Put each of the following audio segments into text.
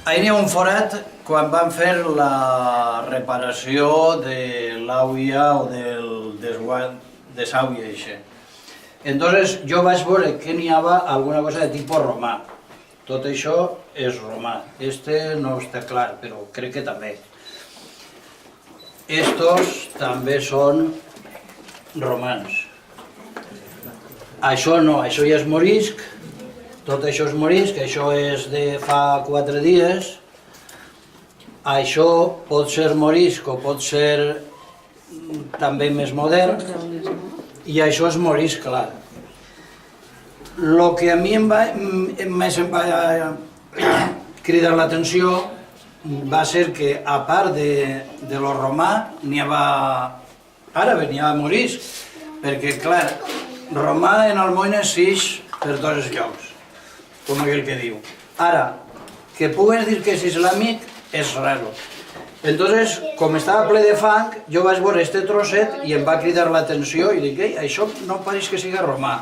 Ahí n'hi ha un forat quan van fer la reparació de l'àvia o del desguàs de s'àvia eixe. Entonces jo vaig veure que n'hi havia alguna cosa de tipus romà. Tot això és romà. Este no està clar, però crec que també. Estos també són romans. Això no, això ja és morisc. Tot això és morisc, això és de fa 4 dies. Això pot ser morisc o pot ser també més modern. I això és morisc, clar. El que a mi més em va cridar l'atenció va ser que, a part de lo romà, n'hi havia àrabe, n'hi havia morisc, perquè, clar, romà en Almoines s'ix per tots els llocs, com aquell que diu. Ara, que pugues dir que és islàmic és raro. Entonces, com estava ple de fang, jo vaig veure este trosset i em va cridar l'atenció i dic, això no pareix que siga romà.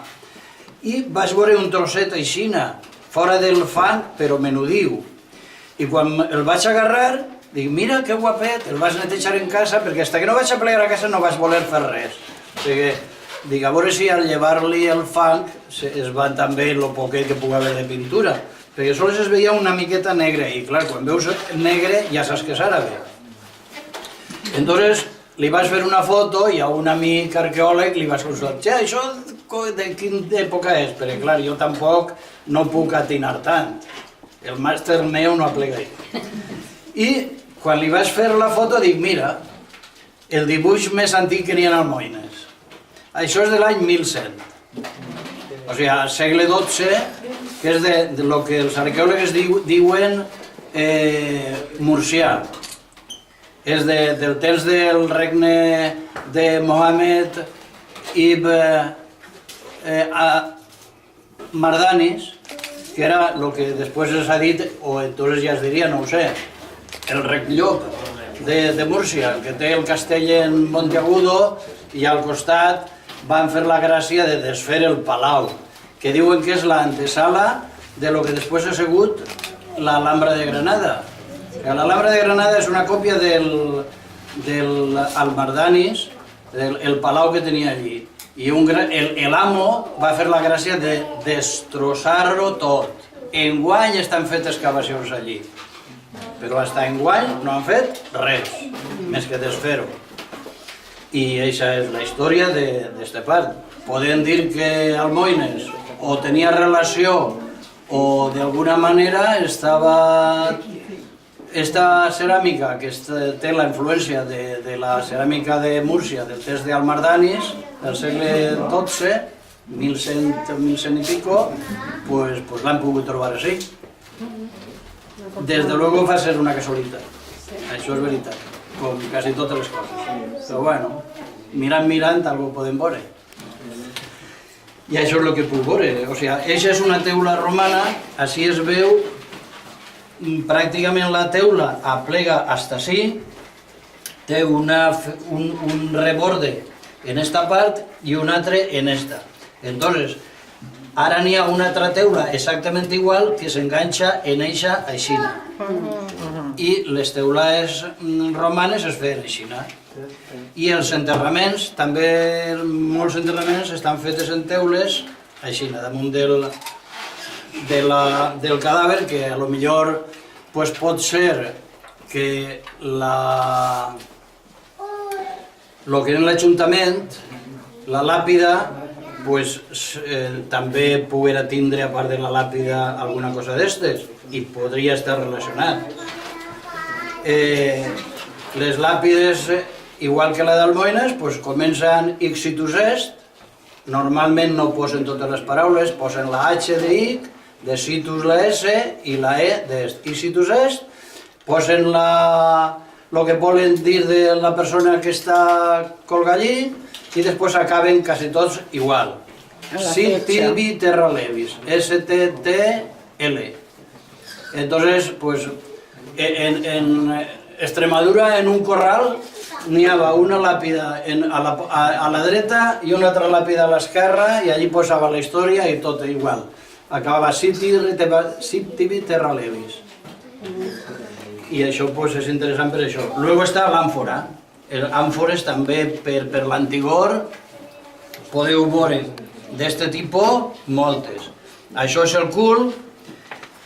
I vaig veure un trosset aixina, fora del fang, però menudiu. I quan el vaig agarrar, dic, mira que guapet, el vaig netejar en casa, perquè fins que no vaig aplegar a casa no vaig voler fer res. Perquè, dic, a veure si al llevar-li el fang es van també el poquet que pugui haver de pintura. Perquè sols es veia una miqueta negre, i clar, quan veus negre ja saps que és àrabe. Entonces, li vaig fer una foto i a un amic arqueòleg li vaig consultar, això de quina època és? Perquè clar, jo tampoc no puc atinar tant. El màster meu no aplega ahí. I quan li vaig fer la foto dic, mira, el dibuix més antic que n'hi ha en Almoines. Això és de l'any 1100. O sigui, al segle XII, que és de lo que els arqueòlegs diuen murcià. És del temps del regne de Mohammed ibn Mardanis, que era el que després s'ha dit, o entonces ja es diria, no ho sé, el rec Llop de Múrcia, que té el castell en Monteagudo i al costat van fer la gràcia de desfer el palau, que diuen que és l'antesala de lo que després ha sigut l'Alhambra de Granada. L'Alhambra de Granada és una còpia del Almardanis, el palau que tenia allí. I l'amo va fer la gràcia de destrossar-ho tot. Enguany estan fetes excavacions allí, però fins enguany no han fet res, més que desfer-ho. I aquesta és la història d'esta part. Podem dir que Almoines o tenia relació o d'alguna manera estava... Esta ceràmica, que té la influència de la ceràmica de Múrcia, del temps d'Almardanis, del segle XII, 1100 i pico, pues l'han pogut trobar així. Des de luego va ser una casualitat, això és veritat, com quasi totes les coses. Però bueno, mirant, algo podem veure. I això és el que puc veure. O sigui, aquesta és una teula romana, així es veu. Pràcticament la teula aplega fins ací, té un reborde en esta part i un altre en esta. Entonces, ara n'hi ha una altra teula exactament igual que s'enganxa en eixa aixina. I les teulades romanes es feien aixina. I els enterraments, també molts enterraments estan fetes en teules aixina, damunt del cadàver, que a lo millor pot ser que lo que és l'Ajuntament, la làpida, també poguera tindre, a part de la làpida, alguna cosa d'estes, i podria estar relacionat. Les làpides, igual que la d'Almoines, comencen ixitus est, normalment no posen totes les paraules, posen la H de ic, de situs la S i la E d'est. I situs est posen el que volen dir de la persona que està colgada allí i després acaben quasi tots igual. Sit tibi terra levis, STTL. Entonces, en Extremadura, en un corral, n'hi havia una làpida a la dreta i una altra làpida a l'esquerra i allí posava la història i tot igual. Acabava sit tibi terra levis. I això pues, és interessant per això. Luego està l'àmfora. Els àmfores també per l'antigor podeu veure d'este tipus moltes. Això és el cul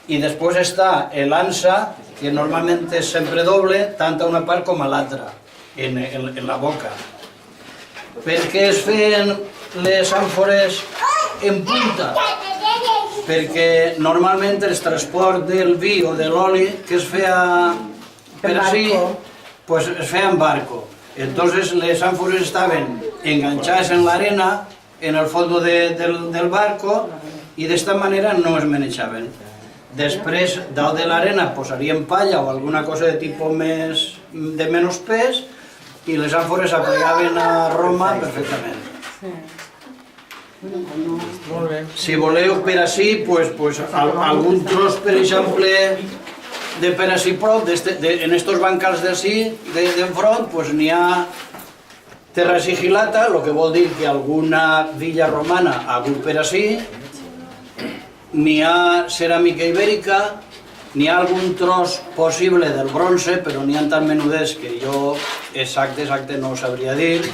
i després està l'ansa, que normalment és sempre doble, tant a una part com a l'altra, en la boca. Per què es feien les àmfores en punta? Perquè normalment el transport del vi o de l'oli que es feia per així, pues es feia en barco. Entonces les àmfores estaven enganxades en l'arena, en el fons del barco, i d'esta manera no es manejaven. Després, dalt de l'arena posarien palla o alguna cosa de tipus de menys pes, i les àmfores s'aplegaven a Roma perfectament. Si voleu per així, algun tros, per exemple, de per així prop, en estos bancals d'ací, d'enfront, n'hi ha terra sigillata, el que vol dir que alguna villa romana ha hagut per així, n'hi ha ceràmica ibèrica, n'hi ha algun tros possible del bronze, però n'hi ha tan menudets que jo exacte no ho sabria dir,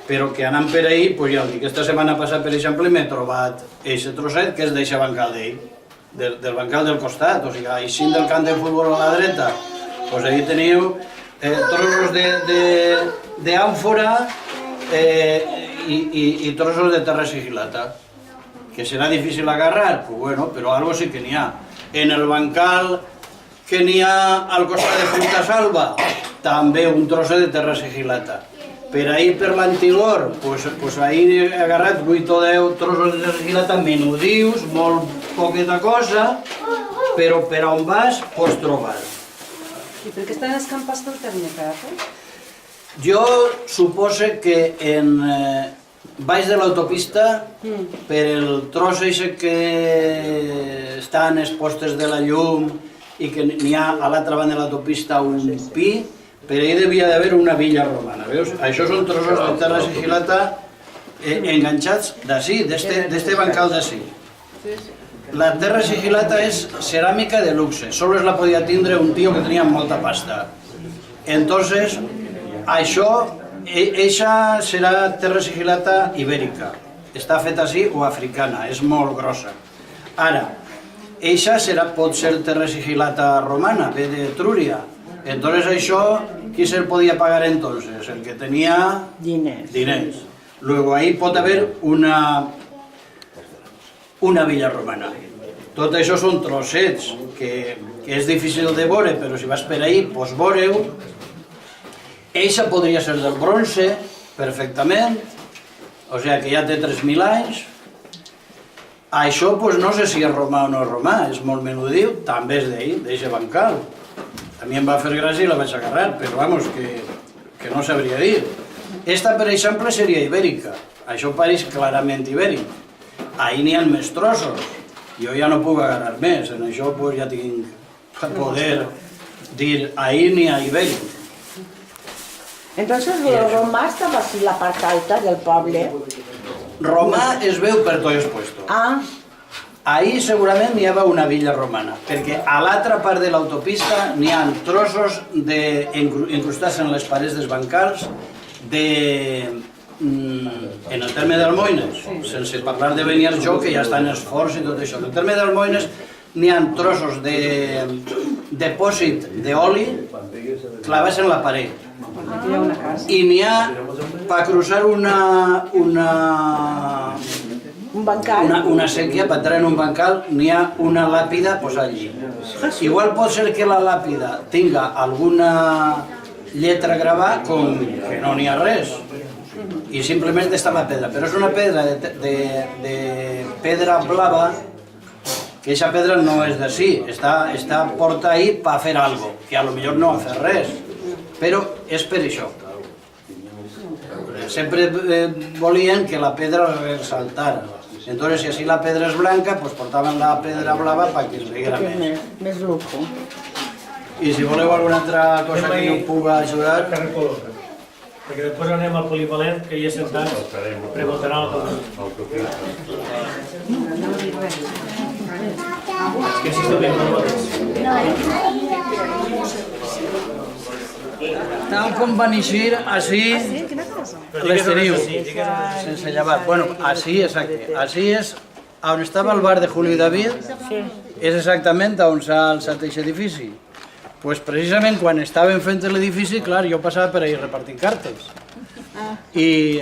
però que anant per ahí, ja ho dic, aquesta setmana passada, per exemple, m'he trobat aquest trosset que és d'eixe bancal d'ell, del bancal del costat, o sigui, així del camp de futbol a la dreta, doncs ahí teniu trossos d'àmfora i trossos de terra sigillata, que serà difícil agarrar, però algo sí que n'hi ha. En el bancal que n'hi ha al costat de Punta Salva, també un trosset de terra sigillata. Per ahí, per l'antigor, ahí he agarrat 8 o 10 trossos de terra sigillata menudius, molt poqueta cosa, però per on vas pots trobar. I per què estan escampats pel terme, Carapé? Jo supose que baix de l'autopista, per el tros que estan expostes de la llum i que n'hi ha a l'altra banda de l'autopista un pi, per ahí devia d'haver una villa romana, veus? Això són trossos de terra sigillata enganxats d'ací, d'este bancal d'ací. La terra sigillata és ceràmica de luxe, sols la podia tindre un tio que tenia molta pasta. Entonces, eixa serà terra sigillata ibèrica, està feta així o africana, és molt grossa. Ara, eixa pot ser terra sigillata romana, ve d'Etrúria. Entonces això, qui se'l podia pagar entonces? El que tenia diners. Luego ahí pot haver una villa romana. Tot això són trossets que és difícil de veure, però si vas per ahí, pues veureu. Eixa podria ser del bronze, perfectament, o sigui que ja té 3.000 anys. Això no sé si és romà o no és romà, és molt menudiu, també és d'ahí, d'eixe bancal. A mi em va fer gràcia i la vaig agarrar, però vamos, que no sabria dir. Esta, per exemple, seria ibèrica. Això pareix clarament ibèric. Ahí n'hi ha més trossos. Jo ja no puc agarrar més, en això ja tinc per poder dir ahí n'hi ha ibèric. Entonces, Roma estava així la part alta del poble. Roma es veu per tots els puestos. Ahí segurament n'hi havia una villa romana, perquè a l'altra part de l'autopista n'hi ha trossos incrustats en les parets dels bancals en el terme d'Almoines, sense parlar de Beniarjó, que ja està en esforç i tot això. En el terme d'Almoines n'hi ha trossos de depòsit d'oli clavats en la paret. I n'hi ha, per cruzar una sèquia, per entrar en un bancal, n'hi ha una làpida allí. Igual pot ser que la làpida tinga alguna lletra gravada com que no n'hi ha res i simplement està la pedra, però és una pedra de pedra blava, que aquesta pedra no és d'ací, està porta ahí per fer alguna cosa, que a lo millor no va fer res, però és per això. Sempre volien que la pedra resaltara. Entonces, si así la pedra es blanca, pues portaven la pedra blava para que es veiera més. Més lujo. I si voleu alguna altra cosa que jo puga ajudar... Perquè després anem al polivalent, que hi ha sentats, preguntarà el que... És que així està ben molt. Tal com van eixir, així les teniu, sense llevat. Bueno, així, exacte. Així és on estava el bar de Julio i David, és exactament on s'ha alçat aquest edifici. Pues precisament quan estaven fent l'edifici, clar, jo passava per ahir repartint cartes. I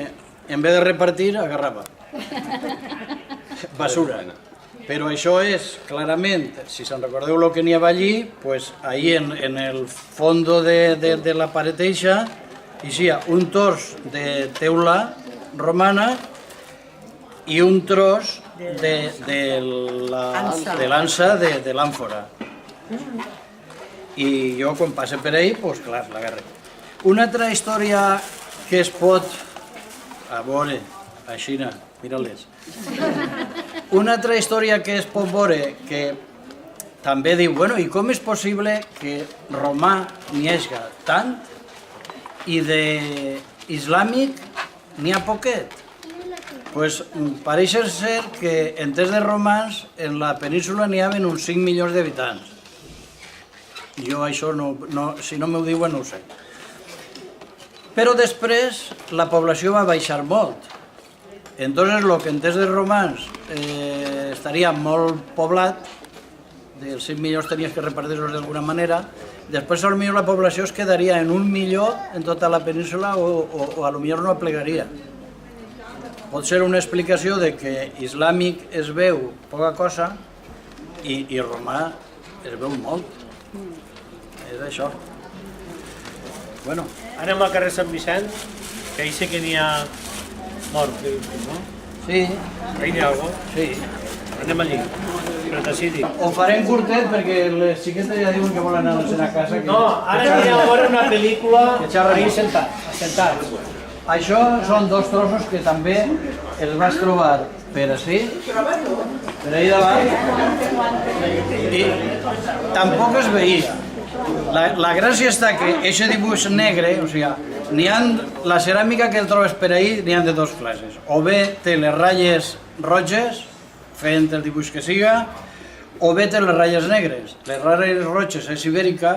en vez de repartir, agarrava. Basura. Però això és, clarament, si se'n recordeu el que n'hi havia allí, pues ahí en el fondo de la paret eixa, hi ha un tros de teula romana i un tros de l'ansa de l'àmfora. I jo, quan passe per ahí, pues clar, l'agarré. Una altra història que es pot... A veure, així, mira-les. Una altra història que es pot veure, que també diu, bueno, i com és possible que romà n'hi hagi tant i d'islàmic n'hi ha poquet? Pues pareix ser que en temps de romans en la península n'hi havia uns 5 milions d'habitants. Jo això, si no m'ho diuen, no ho sé. Però després la població va baixar molt. Entonces, el que en temps de romans estaria molt poblat, dels 5 milions tenies que repartir-los d'alguna manera, després potser la població es quedaria en 1 milió en tota la península o potser no aplegaria. Pot ser una explicació de que islàmic es veu poca cosa i romà es veu molt. És això. Bueno. Anem al carrer Sant Vicent, que ahí sí que n'hi ha mort, no? Sí. Ahí n'hi ha algo. Sí. Anem allí, però t'assidi. Ho farem curtet perquè les xiquetes ja diuen que volen anar a casa. No, ara n'hi ha a veure una pel·lícula ahí sentats. Això són dos trossos que també els vas trobar per ací, per ahí davant, i tampoc es veia. La gràcia està que aquest dibuix negre, o sigui, la ceràmica que el trobes per ahí n'hi ha de dues classes. O bé té les ratlles roges, fent el dibuix que siga, o bé té les ratlles negres. Les ratlles roges és ibèrica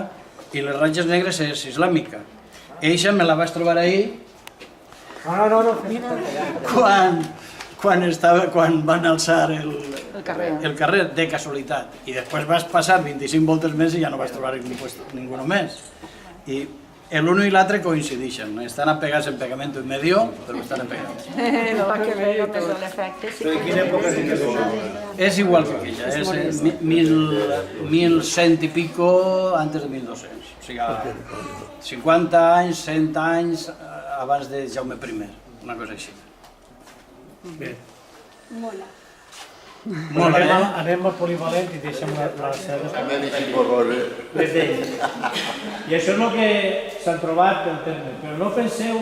i les ratlles negres és islàmica. Eixa me la vas trobar ahí quan van alçar el carrer, de casualitat. I després vas passar 25 voltes més i ja no vas trobar ningú més. I l'un i l'altre coincideixen. Estan apegats en pegamento en medio, però estan apegats. Però en quina època és això? És igual que aquella, és 1100 i pico antes de 1200. O sigui, 50 anys, 100 anys abans de Jaume I, una cosa així. Bé. Mola. Mola, Anem al polivalent i deixem les celles. Les d'ell. I això és el que s'han trobat pel terme. Però no penseu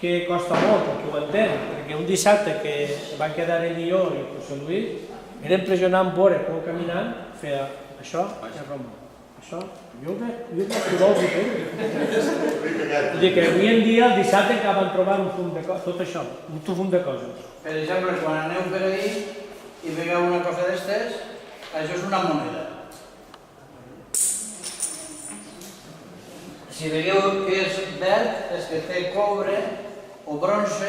que costa molt, perquè ho entenc. Perquè un dissabte que van quedar ell i jo i el professor Lluís, era impressionant veure com caminant feia això és Roma. Això, jo veig que vols dir Vull dir que avui en dia, el dissabte, acaben trobant un fum de coses, tot això, un fum de coses. Per exemple, quan aneu per ahí i veieu una cosa d'estes, això és una moneda. Si veieu que és verd, és que té coure o bronze,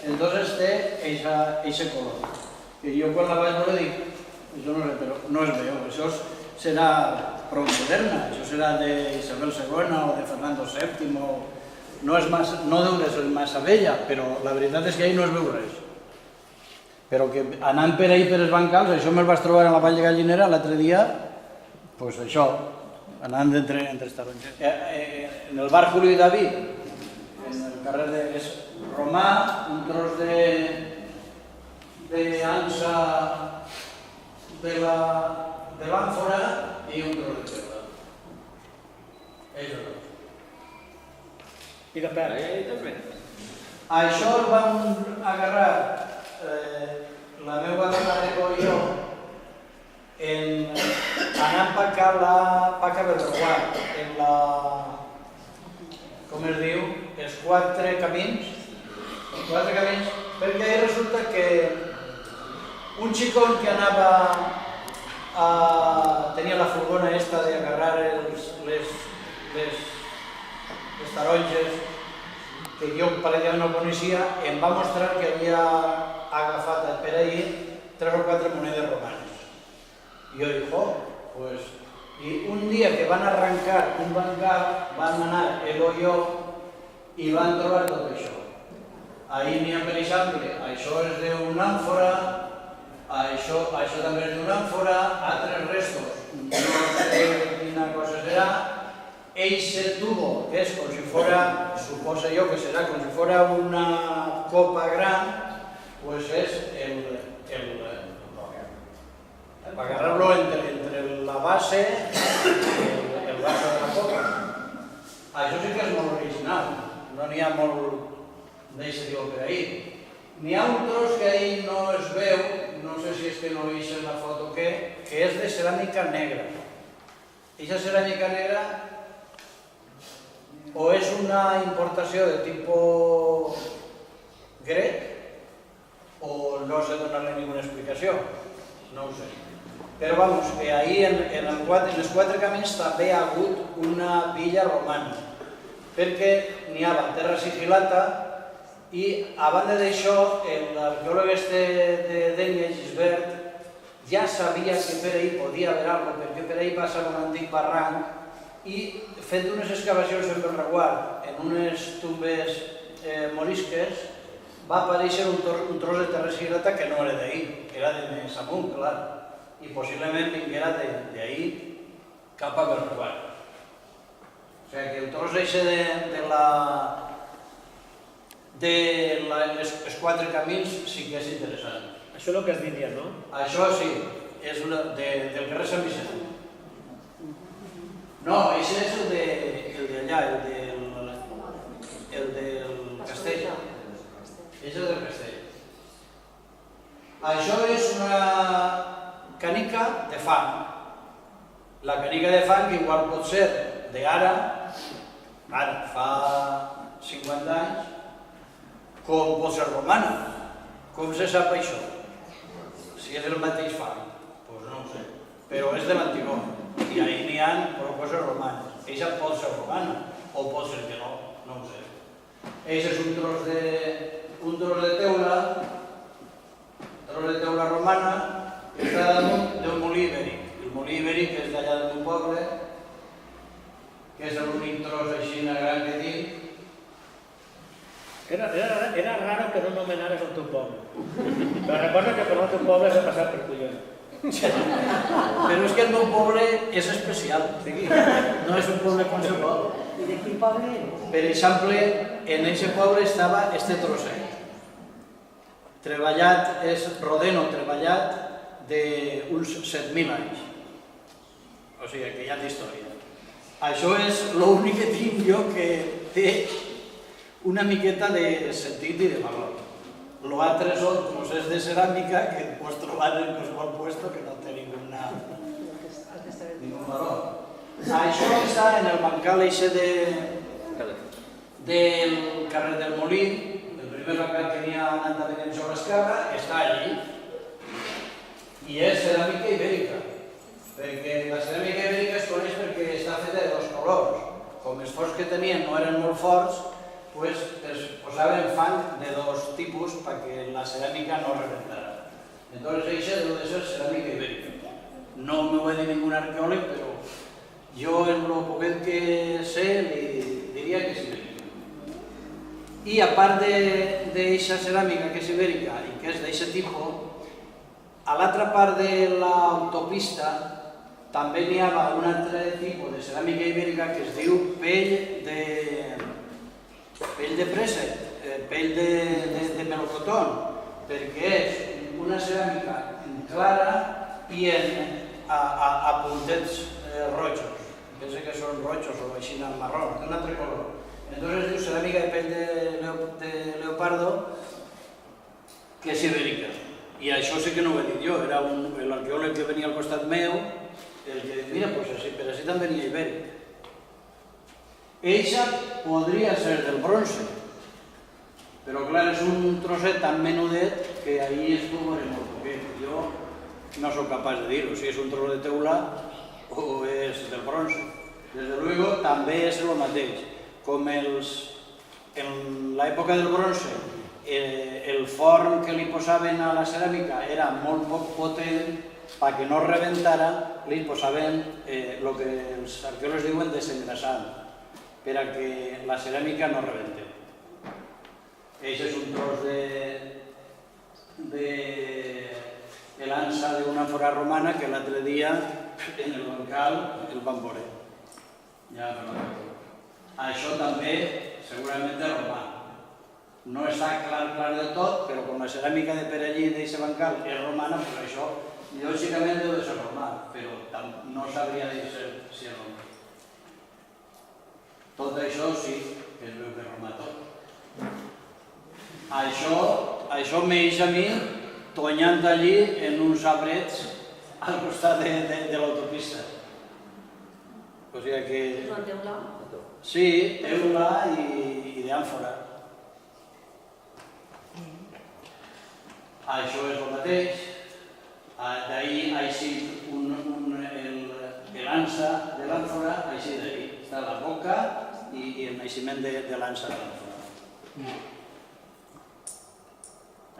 entonces té eixe color. I jo quan la vaig veure dic, això no sé, però no es veu, això serà prou moderna, això serà d'Isabel II o de Fernando VII, no deu de ser massa vella, però la veritat és que ahí no es veu res. Però que anant per ahí per els bancals, això me'l vas trobar a la Vall de Gallinera l'altre dia, doncs això, anant entre els tarongers. En el bar Julio i David, en el carrer és romà, un tros d'ansa de l'àmfora i un tros de terra. Això. I de pèl. Això el vam agarrar la meva dona i jo anant per Paca Berguat, en la... com es diu? Els 4 camins. Perquè ahí resulta que un xicón que anava tenia la furgona esta d'agarrar les taronges, que jo un parell d'anys no coneixia, em va mostrar que havia agafat per ahir 3 o 4 monedes romanes. I jo dic, pues... I un dia que van arrencar un bancal, van anar el hoyo i van trobar tot això. Ahir n'hi ha, per exemple, això és d'una àmfora, això també és d'una àmfora, altres restos, no sé quina cosa serà. Eixe tubo, que és com si fora, suposo jo que serà com si fora una copa gran, pues és para agarrarlo entre la base i el vaso de la copa. Això sí que és molt original, no n'hi ha molt d'eixe diu per ahir. N'hi ha un tros que ahir no es veu, no sé si és que no veig en la foto o què, que és de ceràmica negra. Eixa ceràmica negra o és una importació de tipus grec o no sé donar-li ninguna explicació, no ho sé. Però vamos, que ahir en els 4 camins també hi ha hagut una villa romana, perquè n'hi havia terra sigilata i a banda d'això l'arqueòleg de Dénia, Gisbert, ja sabia que per ahir podia haver alguna cosa, perquè per ahir passava un antic barranc i fent unes excavacions en el reguard en unes tumbes morisques va aparèixer un tros de terra sigilata que no era d'ahir, era de més amunt, clar, i possiblement vinguera d'ahir cap a Berguar. O sigui que el tros eixe de les 4 camins sí que és interessant. Això és el que has dit ja, no? Això sí, és del carrer Sant Vicent. No, eixe és el d'allà, el del castell. Eixe és del castell. Això és una canica de fang. La canica de fang igual pot ser d'ara, fa 50 anys, com pot ser romana. Com se sap això? Si és el mateix fang, doncs no ho sé. Però és de l'antigó. I ahir n'hi ha coses romanes. Eixa pot ser romana, o pot ser que no, no ho sé. Eixa és un tros de teula romana, que està damunt d'un molí ibèric. El molí ibèric és d'allà del meu poble, que és l'únic tros així gran que tinc. Era raro que no nomenares el teu poble. Però recorda que per el teu poble s'ha passat per collons. Però és que el meu poble és especial, no és un poble qualsevol. I de quin poble eres? Per exemple, en aquest poble estava este trosset. Treballat, és rodeno treballat d'uns 7.000 anys. O sigui, que hi ha d'història. Això és l'únic que tinc jo que té una miqueta de sentit i de valor. L'altre són trosses de ceràmica que pots trobar en qualsevol puesto que no té ningún valor. Això està en el bancal eixe del carrer del Molí, el primer bancal que n'hi ha anant a venir sobre l'esquerra, està allí. I és ceràmica ibèrica, perquè la ceràmica ibèrica es coneix perquè està feta de 2 colors. Com els forts que tenien no eren molt forts, pues es posaven fang de 2 tipus perquè la ceràmica no reventara. Entonces eixa deu de ser ceràmica ibèrica. No m'ho va dir ningú arqueòleg, però jo en el poquet que sé li diria que és ibèrica. I a part d'eixa ceràmica que és ibèrica i que és d'eixe tipus, a l'altra part de l'autopista també n'hi havia un altre tipus de ceràmica ibèrica que es diu pell de préssec, pell de melocotón, perquè és una ceràmica clara i a puntets rojos. Pensa que són rojos o així marró, d'un altre color. Entonces es diu ceràmica de pell de leopardo, que és ibèrica. I això sí que no ho he dit jo, era l'arqueòleg que venia al costat meu, el que diu, mira, per així també n'hi ha ibèric. Eixa podria ser del bronze, però clar, és un trosset tan menudet que ahir es pot veure molt poquet. Jo no soy capaz de dir si és un tros de teula o és del bronze. Desde luego, també és el mateix. Com en l'època del bronze el forn que li posaven a la ceràmica era molt poc potent, perquè no rebentara, li posaven el que els arqueòlegs diuen desengrasant, per a que la ceràmica no rebente. Això és un tros de l'ansa d'una àmfora romana que l'altre dia en el bancal el van veure. Això també segurament és romà. No està clar del tot, però com la ceràmica de per allí d'aquest bancal és romana, doncs això lògicament deu de ser romà, però no sabria dir si és romà. Tot això sí que es veu que és romà tot. Això m'eix a mi tonyant allí en uns arbrets al costat de l'autopista. O sigui que... És una teula? Sí, teula i d'àmfora. Això és el mateix. D'ahir ha eixit l'ansa de l'àmfora, ha eixit d'ahir. Està la boca i el naixement de l'ansa de l'àmfora.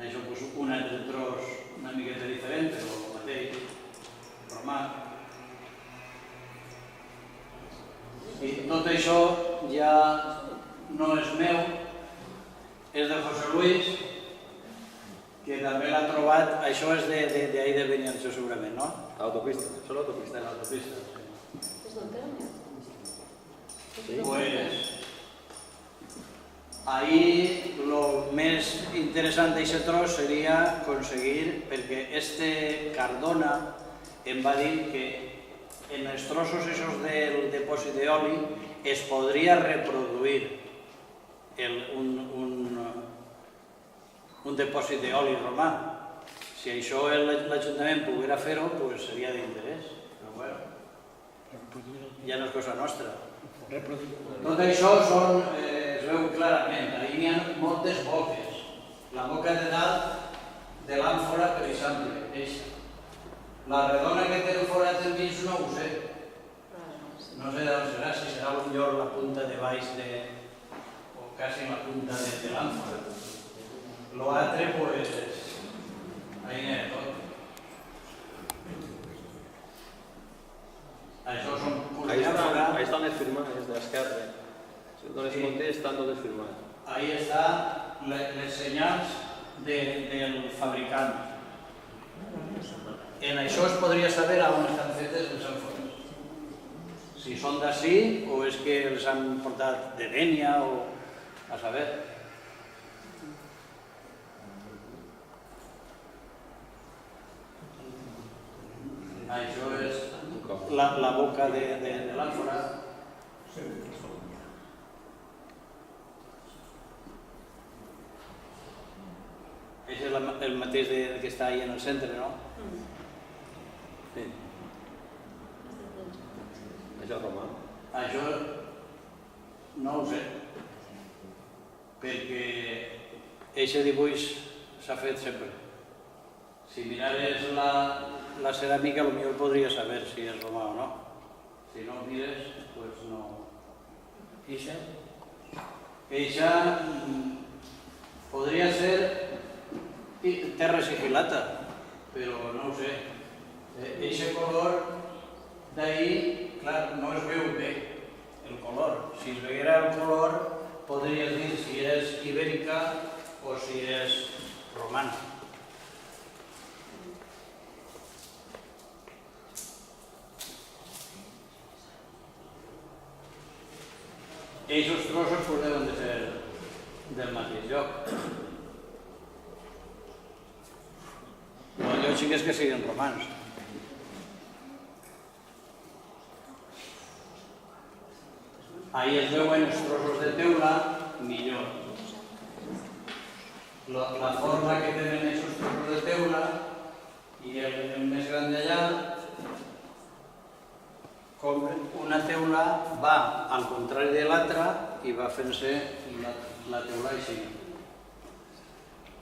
Això és un altre tros una miqueta diferent, però el mateix, romà. I tot això ja no és meu, és de José Luis, que també l'ha trobat, això és d'ahir de Beniatjó segurament, no? L'autopista, això és l'autopista. De l'autopista, sí. És d'Antònia? Pues, ahir el més interessant d'aquest tros seria aconseguir, perquè Cardona em va dir que en els trossos del depòsit d'oli es podria reproduir un depòsit d'oli romà. Si això l'Ajuntament poguera fer-ho, seria d'interès. Però bueno, ja no és cosa nostra. Tot això es veu clarament. Ahí n'hi ha moltes boques. La boca de dalt de l'àmfora, per exemple, eixa. La redona que té el forat enmig no ho sé. No sé d'on serà, si serà potser la punta de baix o quasi la punta de l'àmfora. L'altre, pues, ahí n'hi ha tot. Això són curiàfora. Ahí estan les firmades de l'esquerra. Si dones compte, estan totes firmades. Ahí estan les senyals del fabricant. En això es podria saber on estan fetes les àmfores. Si són d'ací o és que els han portat de Dénia o a saber. Això és la boca de l'àmfora. Això és el mateix que està ahí en el centre, no? Sí. Això és romà. Això no ho sé, perquè aquest dibuix s'ha fet sempre. Si mirares la ceràmica, potser podria saber si és romà o no. Si no ho mires, doncs no. Eixa podria ser terra sigilata, però no ho sé. Eixe color d'ahir, clar, no es veu bé el color. Si es veguera el color, podries dir si és ibèrica o si és romana. Eixos trossos deuen de ser del mateix lloc. El lògic és que siguin romans. Ahí es veuen els trossos de teula millor. La forma que tenen aquests trossos de teula i el més gran d'allà, com una teula va al contrari de l'altra i va fent-se la teula així.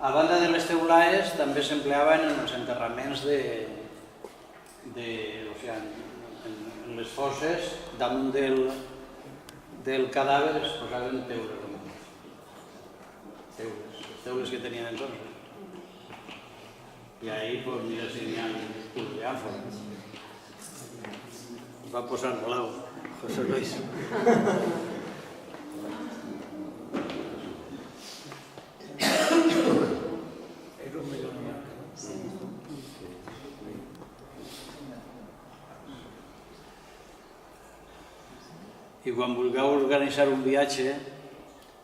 A banda de les teulaes també s'empleaven en els enterraments o sigui, en les fosses, damunt del cadàver es posaven teules romanes. Les teules que tenien entonces. I ahí, pues, mira si n'hi ha un de àmfora. Va posar blau, José Luis. I quan vulgueu organitzar un viatge,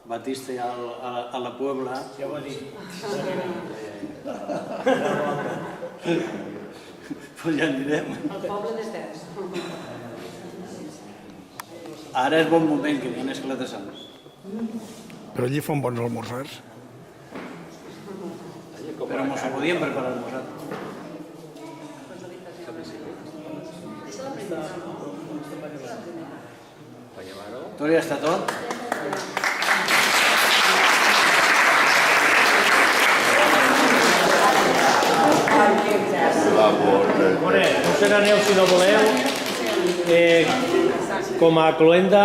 Batista a la Puebla, Ja ho ha dit. pues ja anirem. El poble de Terç. Ara és bon moment, que n'hi ha esclates sants. Però allí fan bons almorzars. Però mos ho podíem preparar almorzar. Tot ja està tot? Bueno, no se n'aneu si no voleu. Com a cloenda...